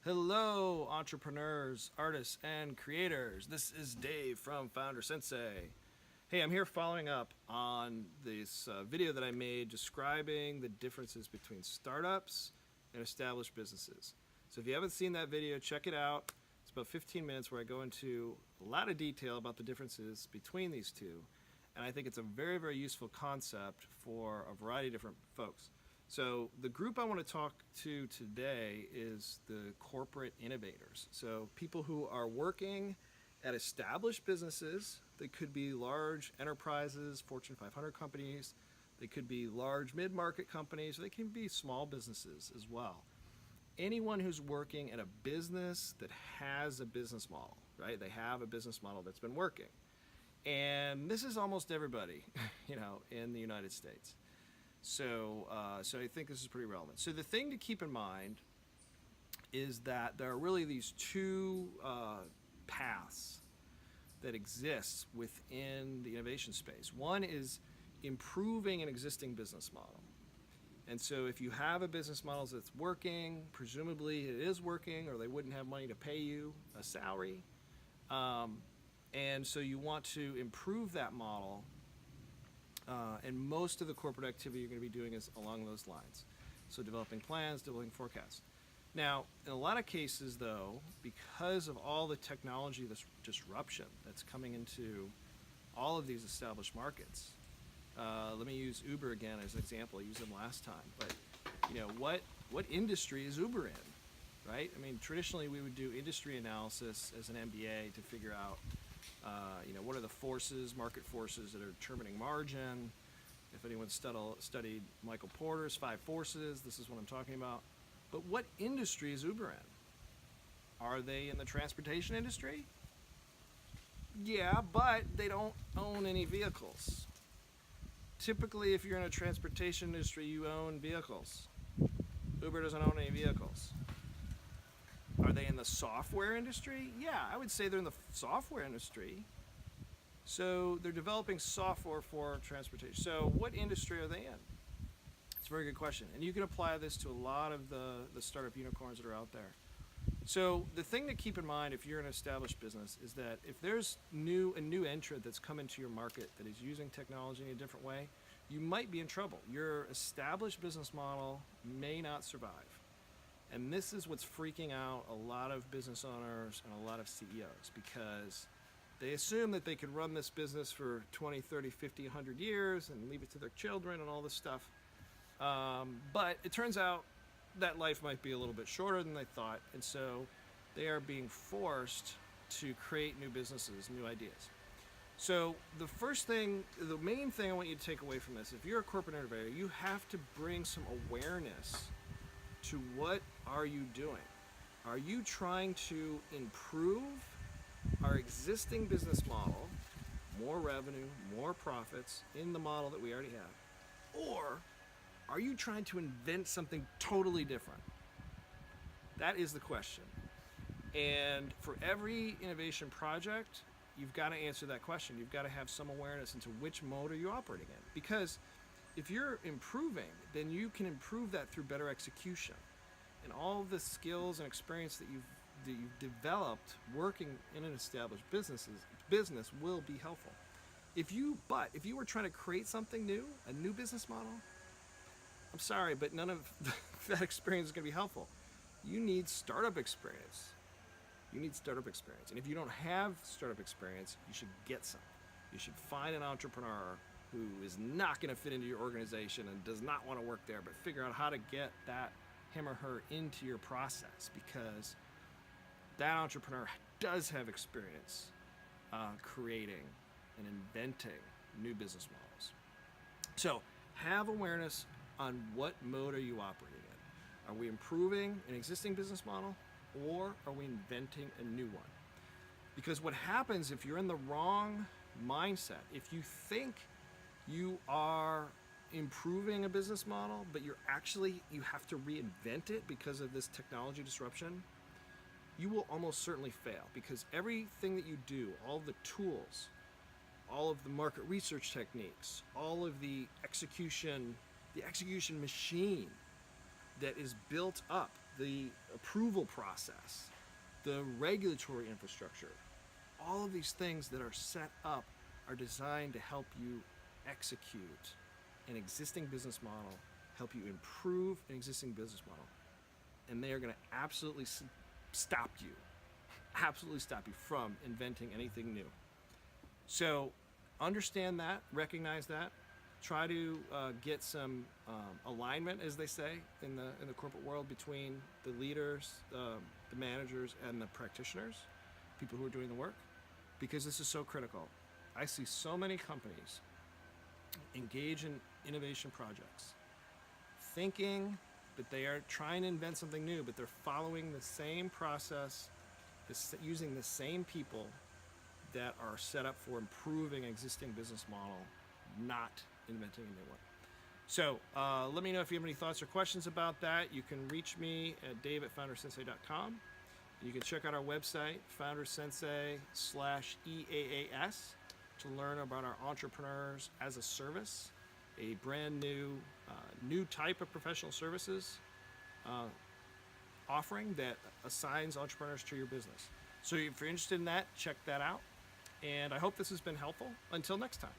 Hello, entrepreneurs, artists, and creators. This is Dave from Founder Sensei. Hey, I'm here following up on this video that I made describing the differences between startups and established businesses. So if you haven't seen that video, check it out. It's about 15 minutes where I go into a lot of detail about the differences between these two. And I think it's a very, very useful concept for a variety of different folks. So the group I want to talk to today is the corporate innovators. So people who are working at established businesses. They could be large enterprises, Fortune 500 companies. They could be large mid-market companies, or they can be small businesses as well. Anyone who's working at a business that has a business model, right? They have a business model that's been working. And this is almost everybody, in the United States. So I think this is pretty relevant. So the thing to keep in mind is that there are really these two paths that exist within the innovation space. One is improving an existing business model. And so if you have a business model that's working, presumably it is working, or they wouldn't have money to pay you a salary. And so you want to improve that model. And most of the corporate activity you're going to be doing is along those lines. So developing plans, developing forecasts. Now, in a lot of cases, though, because of all the technology disruption that's coming into all of these established markets, let me use Uber again as an example. I used them last time. But what industry is Uber in, right? I mean, traditionally we would do industry analysis as an MBA to figure out what are the forces, market forces that are determining margin. If anyone studied Michael Porter's 5 Forces, this is what I'm talking about. But what industry is Uber in? Are they in the transportation industry? Yeah, but they don't own any vehicles. Typically, if you're in a transportation industry, you own vehicles. Uber doesn't own any vehicles. Are they in the software industry? Yeah, I would say they're in the software industry. So they're developing software for transportation. So what industry are they in? It's a very good question. And you can apply this to a lot of the startup unicorns that are out there. So the thing to keep in mind if you're an established business is that if there's a new entrant that's come into your market that is using technology in a different way, you might be in trouble. Your established business model may not survive. And this is what's freaking out a lot of business owners and a lot of CEOs, because they assume that they can run this business for 20, 30, 50, 100 years and leave it to their children and all this stuff. But it turns out that life might be a little bit shorter than they thought. And so they are being forced to create new businesses, new ideas. So the main thing I want you to take away from this, if you're a corporate innovator, you have to bring some awareness to what are you doing. Are you trying to improve our existing business model, more revenue, more profits in the model that we already have? Or are you trying to invent something totally different? That is the question. And for every innovation project, you've got to answer that question. You've got to have some awareness into which mode are you operating in. Because if you're improving, then you can improve that through better execution. And all the skills and experience that you've developed working in an established business will be helpful. If you were trying to create something new, a new business model, I'm sorry, but none of that experience is going to be helpful. You need startup experience. And if you don't have startup experience, you should get some. You should find an entrepreneur who is not going to fit into your organization and does not want to work there, but figure out how to get him or her into your process, because that entrepreneur does have experience creating and inventing new business models. So have awareness on what mode are you operating in. Are we improving an existing business model, or are we inventing a new one? Because what happens if you're in the wrong mindset, if you think you are improving a business model, but you have to reinvent it because of this technology disruption, you will almost certainly fail, because everything that you do, all the tools, all of the market research techniques, all of the execution machine that is built up, the approval process, the regulatory infrastructure, all of these things that are set up are designed to help you execute an existing business model, help you improve an existing business model. And they are going to absolutely stop you from inventing anything new. So understand that, recognize that, try to get some alignment, as they say in the corporate world, between the leaders, the managers, and the practitioners, people who are doing the work, because this is so critical. I see so many companies engage in innovation projects, thinking that they are trying to invent something new, but they're following the same process, using the same people that are set up for improving an existing business model, not inventing a new one. So let me know if you have any thoughts or questions about that. You can reach me at dave@foundersensei.com. You can check out our website, foundersensei/EAAS, to learn about our Entrepreneurs as a Service, a brand new type of professional services offering that assigns entrepreneurs to your business. So if you're interested in that, check that out. And I hope this has been helpful. Until next time.